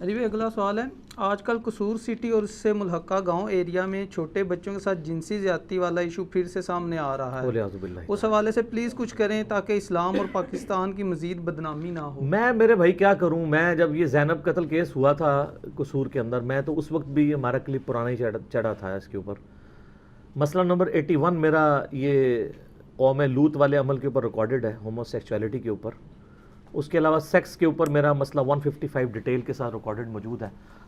علی بھائی اگلا سوال ہے، آج کل قصور سٹی اور اس سے ملحقہ گاؤں ایریا میں چھوٹے بچوں کے ساتھ جنسی زیادتی والا ایشو پھر سے سامنے آ رہا ہے، اس حوالے سے پلیز کچھ کریں تاکہ اسلام اور پاکستان کی مزید بدنامی نہ ہو۔ میں میرے بھائی کیا کروں، میں جب یہ زینب قتل کیس ہوا تھا قصور کے اندر، میں تو اس وقت بھی ہمارا کلپ پرانا ہی چڑھا تھا اس کے اوپر۔ مسئلہ نمبر 81 میرا یہ قوم لوط والے عمل کے اوپر ریکارڈڈ ہے، ہومو سیکچولیٹی کے اوپر۔ اس کے علاوہ سیکس کے اوپر میرا مسئلہ 155 ڈیٹیل کے ساتھ ریکارڈڈ موجود ہے۔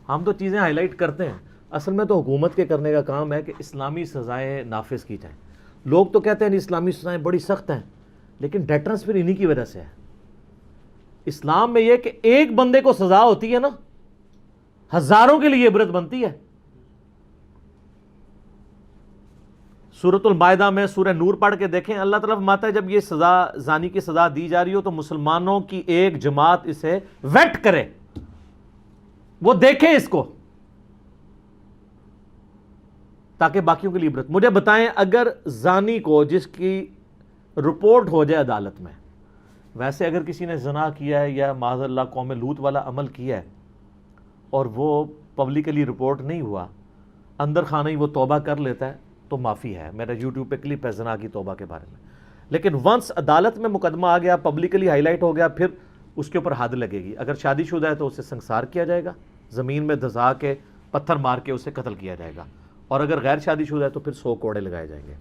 ہم تو چیزیں ہائی لائٹ کرتے ہیں، اصل میں تو حکومت کے کرنے کا کام ہے کہ اسلامی سزائیں نافذ کی جائیں۔ لوگ تو کہتے ہیں اسلامی سزائیں بڑی سخت ہیں، لیکن ڈیٹرنس پھر انہی کی وجہ سے ہے۔ اسلام میں یہ کہ ایک بندے کو سزا ہوتی ہے نا، ہزاروں کے لیے عبرت بنتی ہے۔ سورۃ المائدہ میں سورہ نور پڑھ کے دیکھیں، اللہ تعالیٰ فرماتا ہے جب یہ سزا زانی کی سزا دی جا رہی ہو تو مسلمانوں کی ایک جماعت اسے ویٹ کرے، وہ دیکھیں اس کو، تاکہ باقیوں کے لیے عبرت۔ مجھے بتائیں اگر زانی کو جس کی رپورٹ ہو جائے عدالت میں، ویسے اگر کسی نے زنا کیا ہے یا معاذ اللہ قوم لوط والا عمل کیا ہے اور وہ پبلکلی رپورٹ نہیں ہوا، اندر خانہ ہی وہ توبہ کر لیتا ہے تو معافی ہے۔ میرا یوٹیوب پہ کلپ ہے زنا کی توبہ کے بارے میں۔ لیکن ونس عدالت میں مقدمہ آ گیا، پبلکلی ہائی لائٹ ہو گیا، پھر اس کے اوپر حد لگے گی۔ اگر شادی شدہ ہے تو اسے سنسار کیا جائے گا، زمین میں دھسا کے پتھر مار کے اسے قتل کیا جائے گا، اور اگر غیر شادی شدہ ہے تو پھر 100 کوڑے لگائے جائیں گے۔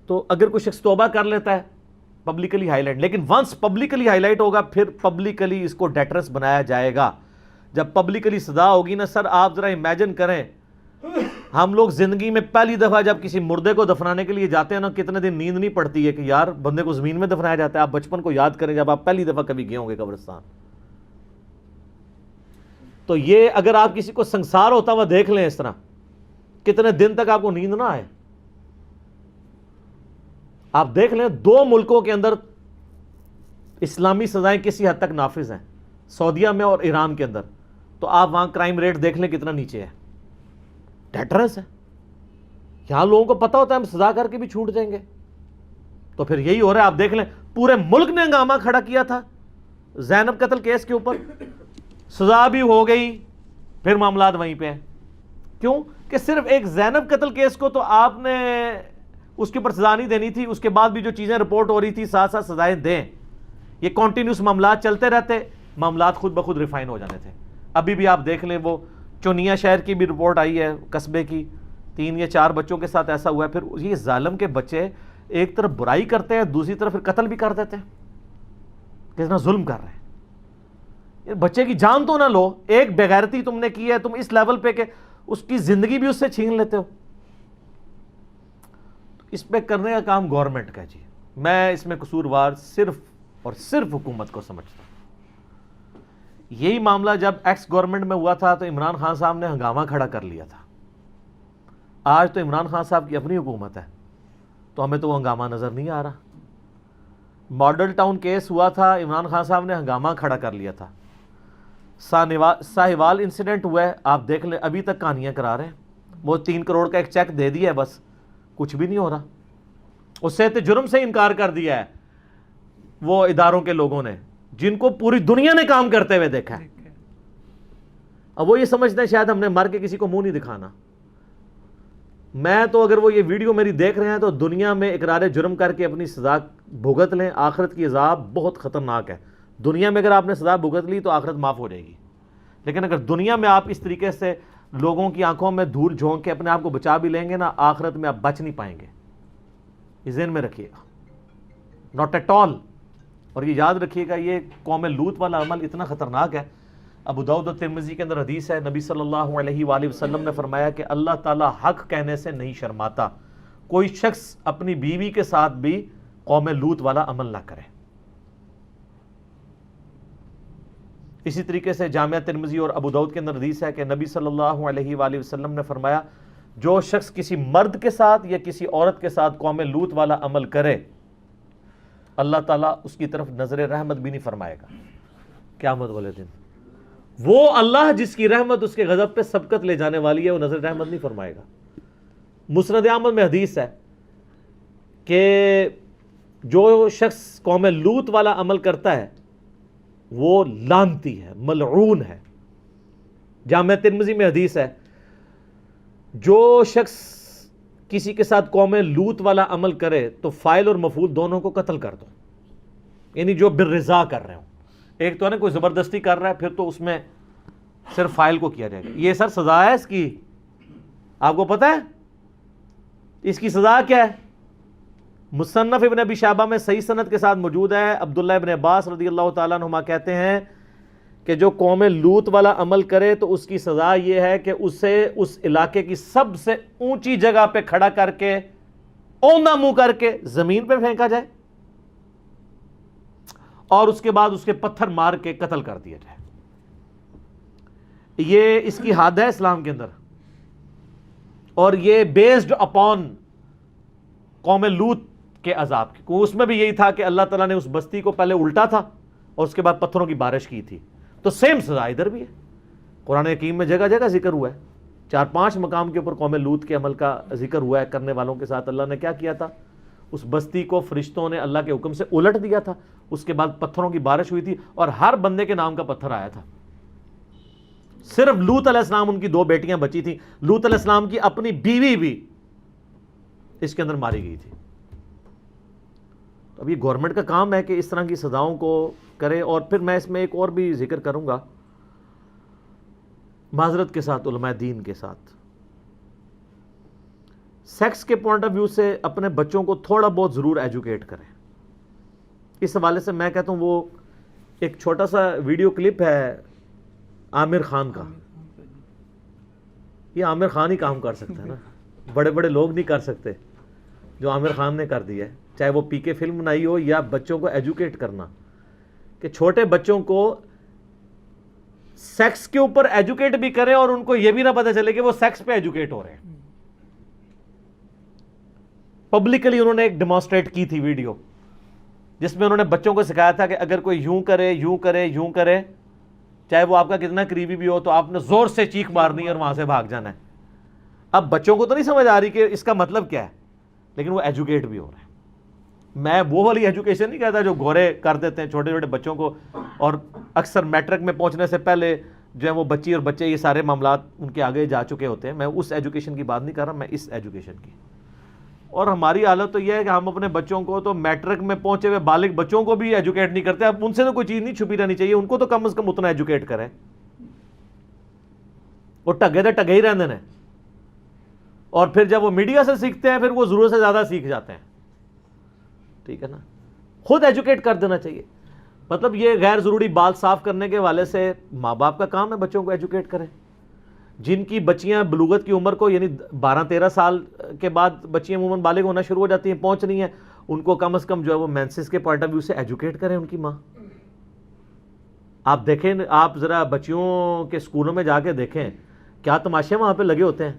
تو اگر کوئی شخص توبہ کر لیتا ہے پبلکلی ہائی لائٹ، لیکن ونس پبلکلی ہائی لائٹ ہوگا پھر پبلکلی اس کو ڈیٹرس بنایا جائے گا۔ جب پبلکلی سزا ہوگی نا سر، آپ ذرا امیجن کریں، ہم لوگ زندگی میں پہلی دفعہ جب کسی مردے کو دفنانے کے لیے جاتے ہیں نا، کتنے دن نیند نہیں پڑتی ہے کہ یار بندے کو زمین میں دفنایا جاتا ہے۔ آپ بچپن کو یاد کریں جب آپ پہلی دفعہ کبھی گئے ہوں گے قبرستان، تو یہ اگر آپ کسی کو سنسار ہوتا ہوا دیکھ لیں اس طرح، کتنے دن تک آپ کو نیند نہ آئے۔ آپ دیکھ لیں 2 ملکوں کے اندر اسلامی سزائیں کسی حد تک نافذ ہیں، سعودیہ میں اور ایران کے اندر، تو آپ وہاں کرائم ریٹ دیکھ لیں کتنا نیچے ہے۔ ڈیٹرنس ہے، یہاں لوگوں کو پتا ہوتا ہے ہم سزا کر کے بھی چھوٹ جائیں گے، تو پھر یہی ہو رہا ہے۔ آپ دیکھ لیں پورے ملک نے ہنگامہ کھڑا کیا تھا زینب قتل کیس کے اوپر، سزا بھی ہو گئی، پھر معاملات وہیں پہ ہیں۔ کیوں کہ صرف ایک زینب قتل کیس کو تو آپ نے اس کے اوپر سزا نہیں دینی تھی، اس کے بعد بھی جو چیزیں رپورٹ ہو رہی تھی ساتھ ساتھ سزائیں دیں۔ یہ کنٹینیوس معاملات چلتے رہتے، معاملات خود بخود ریفائن ہو جانے تھے۔ ابھی بھی آپ دیکھ لیں وہ چونیا شہر کی بھی رپورٹ آئی ہے، قصبے کی 3 یا 4 بچوں کے ساتھ ایسا ہوا ہے۔ پھر یہ ظالم کے بچے ایک طرف برائی کرتے ہیں، دوسری طرف پھر قتل بھی کر دیتے ہیں، کتنا ظلم کر رہے ہیں۔ بچے کی جان تو نہ لو، ایک بےغیرتی تم نے کی ہے، تم اس لیول پہ کہ اس کی زندگی بھی اس سے چھین لیتے ہو۔ اس پہ کرنے کا کام گورنمنٹ کا ہے جی۔ میں اس میں قصوروار صرف اور صرف حکومت کو سمجھتا ہوں۔ یہی معاملہ جب ایکس گورنمنٹ میں ہوا تھا تو عمران خان صاحب نے ہنگامہ کھڑا کر لیا تھا۔ آج تو عمران خان صاحب کی اپنی حکومت ہے تو ہمیں تو وہ ہنگامہ نظر نہیں آ رہا۔ ماڈل ٹاؤن کیس ہوا تھا، عمران خان صاحب نے ہنگامہ کھڑا کر لیا تھا۔ ساہیوال انسیڈنٹ ہوا ہے، آپ دیکھ لیں ابھی تک کہانیاں کرا رہے ہیں۔ وہ 3 کروڑ کا ایک چیک دے دیا ہے، بس کچھ بھی نہیں ہو رہا۔ اس سے جرم سے انکار کر دیا ہے وہ اداروں کے لوگوں نے جن کو پوری دنیا نے کام کرتے ہوئے دیکھا ہے۔ اب وہ یہ سمجھتے ہیں شاید ہم نے مر کے کسی کو منہ نہیں دکھانا۔ میں تو اگر وہ یہ ویڈیو میری دیکھ رہے ہیں تو دنیا میں اقرار جرم کر کے اپنی سزا بھگت لیں، آخرت کی عذاب بہت خطرناک ہے۔ دنیا میں اگر آپ نے سزا بھگت لی تو آخرت معاف ہو جائے گی، لیکن اگر دنیا میں آپ اس طریقے سے لوگوں کی آنکھوں میں دھول جھونک کے اپنے آپ کو بچا بھی لیں گے نا، آخرت میں آپ بچ نہیں پائیں گے۔ یہ ذہن میں رکھیے گا، ناٹ ایٹ آل۔ اور یہ یاد رکھیے گا یہ قوم لوط والا عمل اتنا خطرناک ہے۔ ابو داؤد اور ترمذی کے اندر حدیث ہے، نبی صلی اللہ علیہ وآلہ وسلم نے فرمایا کہ اللہ تعالیٰ حق کہنے سے نہیں شرماتا، کوئی شخص اپنی بیوی کے ساتھ بھی قوم لوط والا عمل نہ کرے۔ اسی طریقے سے جامعہ ترمذی اور ابو داؤد کے اندر حدیث ہے کہ نبی صلی اللہ علیہ وآلہ وسلم نے فرمایا جو شخص کسی مرد کے ساتھ یا کسی عورت کے ساتھ قوم لوط والا عمل کرے، اللہ تعالیٰ اس کی طرف نظر رحمت بھی نہیں فرمائے گا قیامت والے دن۔ وہ اللہ جس کی رحمت اس کے غضب پہ سبقت لے جانے والی ہے، وہ نظر رحمت نہیں فرمائے گا۔ مسند احمد میں حدیث ہے کہ جو شخص قوم لوط والا عمل کرتا ہے وہ لعنتی ہے, ملعون ہے. جامع ترمذی میں حدیث ہے, جو شخص کسی کے ساتھ قوم لوط والا عمل کرے تو فاعل اور مفعول دونوں کو قتل کر دو, یعنی جو بالرضا کر رہے ہوں. ایک تو ہے نا کوئی زبردستی کر رہا ہے, پھر تو اس میں صرف فاعل کو کیا جائے گا. یہ سر سزا ہے اس کی, آپ کو پتہ ہے اس کی سزا کیا ہے؟ مصنف ابن ابی شیبہ میں صحیح سند کے ساتھ موجود ہے. عبداللہ ابن عباس رضی اللہ تعالیٰ عنہما کہتے ہیں کہ جو قوم لوط والا عمل کرے تو اس کی سزا یہ ہے کہ اسے اس علاقے کی سب سے اونچی جگہ پہ کھڑا کر کے اوندا منہ کر کے زمین پہ پھینکا جائے اور اس کے بعد اس کے پتھر مار کے قتل کر دیا جائے. یہ اس کی حد ہے اسلام کے اندر, اور یہ بیسڈ اپون قوم لوط کے عذاب کی. اس میں بھی یہی تھا کہ اللہ تعالیٰ نے اس بستی کو پہلے الٹا تھا اور اس کے بعد پتھروں کی بارش کی تھی, تو سیم سزا ادھر بھی ہے. قرآن حکیم میں جگہ جگہ ذکر ہوا ہے, 4-5 مقام کے اوپر قوم لوط کے عمل کا ذکر ہوا ہے. کرنے والوں کے ساتھ اللہ نے کیا کیا تھا, اس بستی کو فرشتوں نے اللہ کے حکم سے الٹ دیا تھا, اس کے بعد پتھروں کی بارش ہوئی تھی اور ہر بندے کے نام کا پتھر آیا تھا. صرف لوط علیہ السلام, ان کی 2 بیٹیاں بچی تھیں, لوط علیہ السلام کی اپنی بیوی بھی اس کے اندر ماری گئی تھی. اب یہ گورنمنٹ کا کام ہے کہ اس طرح کی سزاؤں کو کرے. اور پھر میں اس میں ایک اور بھی ذکر کروں گا, معذرت کے ساتھ علماء دین کے ساتھ, سیکس کے پوائنٹ آف ویو سے اپنے بچوں کو تھوڑا بہت ضرور ایجوکیٹ کریں. اس حوالے سے میں کہتا ہوں وہ ایک چھوٹا سا ویڈیو کلپ ہے عامر خان کا. یہ عامر خان ہی کام کر سکتا ہے نا, بڑے بڑے لوگ نہیں کر سکتے جو عامر خان نے کر دیا ہے. چاہے وہ پی کے فلم بنائی ہو یا بچوں کو ایجوکیٹ کرنا, کہ چھوٹے بچوں کو سیکس کے اوپر ایجوکیٹ بھی کریں اور ان کو یہ بھی نہ پتہ چلے کہ وہ سیکس پہ ایجوکیٹ ہو رہے ہیں. پبلکلی انہوں نے ایک ڈیمانسٹریٹ کی تھی ویڈیو, جس میں انہوں نے بچوں کو سکھایا تھا کہ اگر کوئی یوں کرے یوں کرے یوں کرے, چاہے وہ آپ کا کتنا قریبی بھی ہو, تو آپ نے زور سے چیخ مارنی ہے اور وہاں سے بھاگ جانا ہے. اب بچوں کو تو نہیں سمجھ آ رہی کہ اس کا مطلب کیا ہے, لیکن وہ ایجوکیٹ بھی ہو رہے ہیں. میں وہ والی ایجوکیشن نہیں کہتا جو گورے کر دیتے ہیں چھوٹے چھوٹے بچوں کو, اور اکثر میٹرک میں پہنچنے سے پہلے جو ہے وہ بچی اور بچے یہ سارے معاملات ان کے آگے جا چکے ہوتے ہیں. میں اس ایجوکیشن کی بات نہیں کر رہا, میں اس ایجوکیشن کی. اور ہماری حالت تو یہ ہے کہ ہم اپنے بچوں کو تو میٹرک میں پہنچے ہوئے بالغ بچوں کو بھی ایجوکیٹ نہیں کرتے. اب ان سے تو کوئی چیز نہیں چھپی رہنی چاہیے, ان کو تو کم از کم اتنا ایجوکیٹ کریں. وہ ٹگے تو ٹگے ہی رہتے ہیں, اور پھر جب وہ میڈیا سے سیکھتے ہیں پھر وہ ضرورت سے زیادہ سیکھ جاتے ہیں. ٹھیک ہے نا, خود ایجوکیٹ کر دینا چاہیے. مطلب یہ غیر ضروری بال صاف کرنے کے حوالے سے ماں باپ کا کام ہے بچوں کو ایجوکیٹ کریں. جن کی بچیاں بلوغت کی عمر کو یعنی 12-13 سال کے بعد بچیاں عموماً بالغ ہونا شروع ہو جاتی ہیں, پہنچ رہی ہیں, ان کو کم از کم جو ہے وہ مینسس کے پوائنٹ آف ویو سے ایجوکیٹ کریں ان کی ماں. آپ دیکھیں, آپ ذرا بچیوں کے اسکولوں میں جا کے دیکھیں کیا تماشے وہاں پہ لگے ہوتے ہیں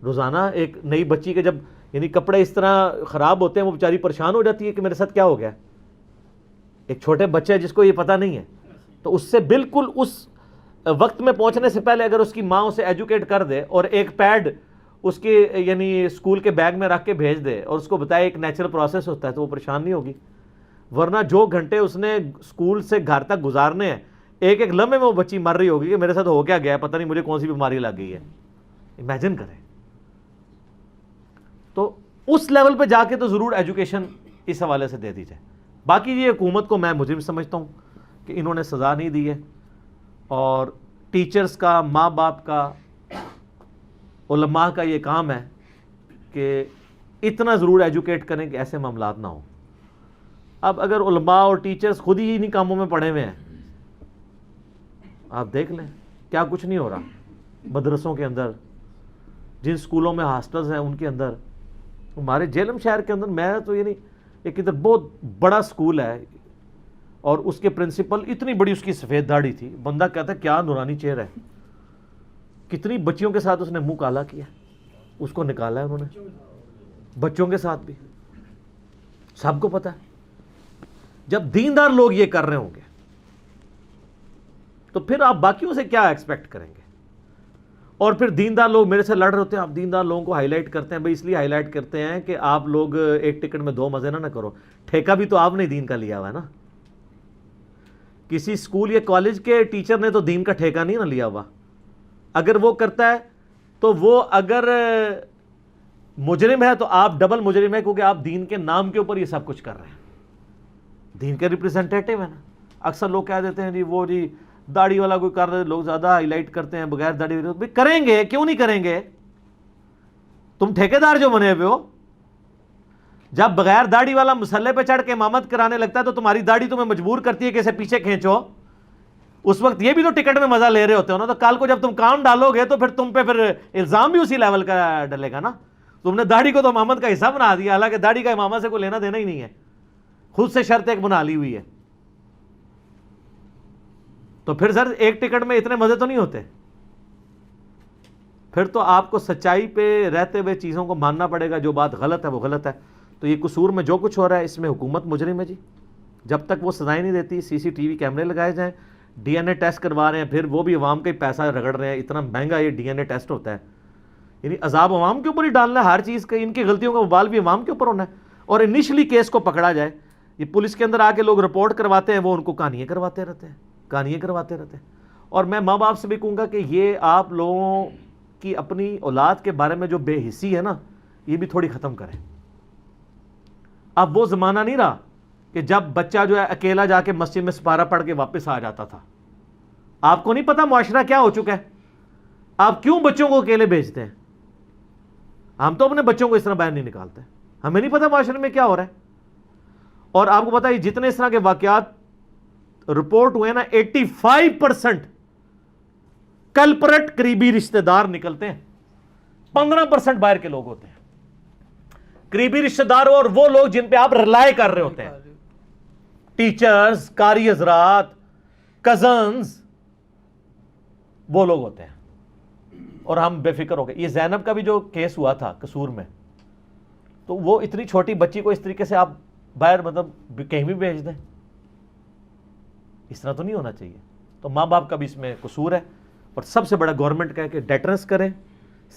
روزانہ. ایک نئی بچی کے جب یعنی کپڑے اس طرح خراب ہوتے ہیں, وہ بیچاری پریشان ہو جاتی ہے کہ میرے ساتھ کیا ہو گیا. ایک چھوٹے بچے جس کو یہ پتہ نہیں ہے, تو اس سے بالکل اس وقت میں پہنچنے سے پہلے اگر اس کی ماں اسے ایجوکیٹ کر دے اور ایک پیڈ اس کے یعنی اسکول کے بیگ میں رکھ کے بھیج دے اور اس کو بتائے ایک نیچرل پروسیس ہوتا ہے, تو وہ پریشان نہیں ہوگی. ورنہ جو گھنٹے اس نے اسکول سے گھر تک گزارنے ہیں, ایک ایک لمحے میں وہ بچی مر رہی ہوگی کہ میرے ساتھ ہو کیا گیا, پتہ نہیں مجھے کون سی بیماری لگ گئی ہے. امیجن کریں. تو اس لیول پہ جا کے تو ضرور ایجوکیشن اس حوالے سے دے دی جائے. باقی یہ حکومت کو میں مجرم سمجھتا ہوں کہ انہوں نے سزا نہیں دی ہے, اور ٹیچرز کا, ماں باپ کا, علماء کا یہ کام ہے کہ اتنا ضرور ایجوکیٹ کریں کہ ایسے معاملات نہ ہوں. اب اگر علماء اور ٹیچرز خود ہی انہی کاموں میں پڑے ہوئے ہیں, آپ دیکھ لیں کیا کچھ نہیں ہو رہا مدرسوں کے اندر, جن سکولوں میں ہاسٹلز ہیں ان کے اندر. ہمارے جہلم شہر کے اندر میں تو یعنی ایک ادھر بہت بڑا سکول ہے, اور اس کے پرنسپل اتنی بڑی اس کی سفید داڑھی تھی, بندہ کہتا ہے کیا نورانی چہرہ ہے. کتنی بچیوں کے ساتھ اس نے منہ کالا کیا, اس کو نکالا ہے انہوں نے, بچوں کے ساتھ بھی. سب کو پتہ ہے. جب دیندار لوگ یہ کر رہے ہوں گے تو پھر آپ باقیوں سے کیا ایکسپیکٹ کریں گے. اور پھر دیندار لوگ میرے سے لڑ رہے ہوتے ہیں, آپ دیندار لوگوں کو ہائی لائٹ کرتے ہیں. بھائی اس لیے ہائی لائٹ کرتے ہیں کہ آپ لوگ ایک ٹکٹ میں 2 مزے نہ کرو. ٹھیکہ بھی تو آپ نے دین کا لیا ہوا ہے نا. کسی اسکول یا کالج کے ٹیچر نے تو دین کا ٹھیکہ نہیں نہ لیا ہوا. اگر وہ کرتا ہے تو وہ اگر مجرم ہے تو آپ ڈبل مجرم ہے, کیونکہ آپ دین کے نام کے اوپر یہ سب کچھ کر رہے ہیں. دین کے ریپرزینٹیٹیو ہے نا. اکثر لوگ کہہ دیتے ہیں جی وہ جی داڑھی والا کوئی کر رہے, لوگ زیادہ ہائی لائٹ کرتے ہیں, بغیر داڑھی بھی کریں گے, کیوں نہیں کریں گے؟ تم ٹھیکیدار جو بنے ہوئے ہو, جب بغیر داڑھی والا مسلح پہ چڑھ کے امامت کرانے لگتا ہے تو تمہاری داڑھی تمہیں مجبور کرتی ہے کہ اسے پیچھے کھینچو. اس وقت یہ بھی تو ٹکٹ میں مزہ لے رہے ہوتے ہو نا, تو کل کو جب تم کام ڈالو گے تو پھر تم پہ پھر الزام بھی اسی لیول کا ڈلے گا نا. تم نے داڑھی کو تو امامت کا حصہ بنا دیا, حالانکہ داڑھی کا امامت سے کوئی لینا دینا ہی نہیں ہے, خود سے شرط ایک بنا لی ہوئی ہے. تو پھر سر ایک ٹکٹ میں اتنے مزے تو نہیں ہوتے. پھر تو آپ کو سچائی پہ رہتے ہوئے چیزوں کو ماننا پڑے گا, جو بات غلط ہے وہ غلط ہے. تو یہ قصور میں جو کچھ ہو رہا ہے اس میں حکومت مجرم ہے جی. جب تک وہ سزائیں نہیں دیتی, سی سی ٹی وی کیمرے لگائے جائیں, ڈی این اے ٹیسٹ کروا رہے ہیں, پھر وہ بھی عوام کا ہی پیسہ رگڑ رہے ہیں. اتنا مہنگا یہ ڈی این اے ٹیسٹ ہوتا ہے, یعنی عذاب عوام کے اوپر ہی ڈالنا ہے ہر چیز کا. ان کی غلطیوں کا وبال بھی عوام کے اوپر ہونا ہے. اور انیشلی کیس کو پکڑا جائے, یہ پولیس کے اندر آ کے لوگ رپورٹ کرواتے ہیں, وہ ان کو کہانیاں کرواتے رہتے ہیں. اور میں ماں باپ سے بھی کہوں گا کہ یہ آپ لوگوں کی اپنی اولاد کے بارے میں جو بے حسی ہے نا, یہ بھی تھوڑی ختم کریں. اب وہ زمانہ نہیں رہا کہ جب بچہ جو ہے اکیلا جا کے مسجد میں سپارہ پڑھ کے واپس آ جاتا تھا. آپ کو نہیں پتا معاشرہ کیا ہو چکا ہے. آپ کیوں بچوں کو اکیلے بھیجتے ہیں؟ ہم تو اپنے بچوں کو اس طرح باہر نہیں نکالتے, ہمیں نہیں پتا معاشرے میں کیا ہو رہا ہے. اور آپ کو پتا ہے جتنے اس طرح کے واقعات رپورٹ ہوئے نا, 85% کلپرٹ قریبی رشتہ دار نکلتے ہیں, 15% باہر کے لوگ ہوتے ہیں. قریبی رشتہ دار اور وہ لوگ جن پہ آپ ریلائے کر رہے ہوتے ہیں, ٹیچرز, قاری حضرات, کزنز, وہ لوگ ہوتے ہیں. اور ہم بے فکر ہو گئے. یہ زینب کا بھی جو کیس ہوا تھا قصور میں, تو وہ اتنی چھوٹی بچی کو اس طریقے سے آپ باہر مطلب کہیں بھی بھیج دیں, اس طرح تو نہیں ہونا چاہیے. تو ماں باپ کا بھی اس میں قصور ہے. اور سب سے بڑا گورنمنٹ کا ہے کہ ڈیٹرنس کریں,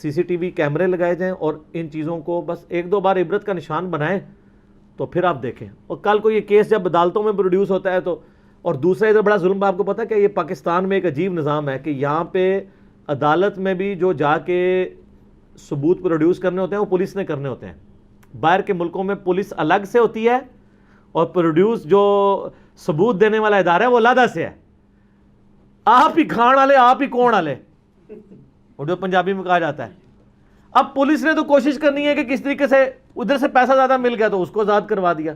سی سی ٹی وی کیمرے لگائے جائیں, اور ان چیزوں کو بس ایک دو بار عبرت کا نشان بنائیں, تو پھر آپ دیکھیں. اور کل کو یہ کیس جب عدالتوں میں پروڈیوس ہوتا ہے تو, اور دوسرا ادھر بڑا ظلم آپ کو پتا ہے کہ یہ پاکستان میں ایک عجیب نظام ہے کہ یہاں پہ عدالت میں بھی جو جا کے ثبوت پروڈیوس کرنے ہوتے ہیں وہ پولیس نے کرنے ہوتے ہیں. باہر کے ملکوں میں پولیس الگ سے ہوتی ہے, اور پروڈیوس جو ثبوت دینے والا ادارہ ہے وہ علیحدہ سے ہے. آپ ہی کھان والے, آپ ہی کون والے, اور جو پنجابی میں کہا جاتا ہے. اب پولیس نے تو کوشش کرنی ہے کہ کس طریقے سے ادھر سے پیسہ زیادہ مل گیا تو اس کو آزاد کروا دیا.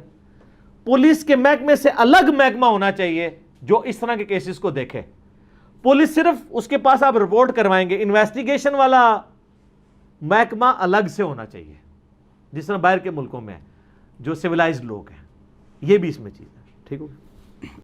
پولیس کے محکمے سے الگ محکمہ ہونا چاہیے جو اس طرح کے کیسز کو دیکھے. پولیس صرف اس کے پاس آپ رپورٹ کروائیں گے, انویسٹیگیشن والا محکمہ الگ سے ہونا چاہیے, جس طرح باہر کے ملکوں میں جو سویلائزڈ لوگ ہیں. یہ بھی اس میں چیز ہے. ٹھیک ہوگا.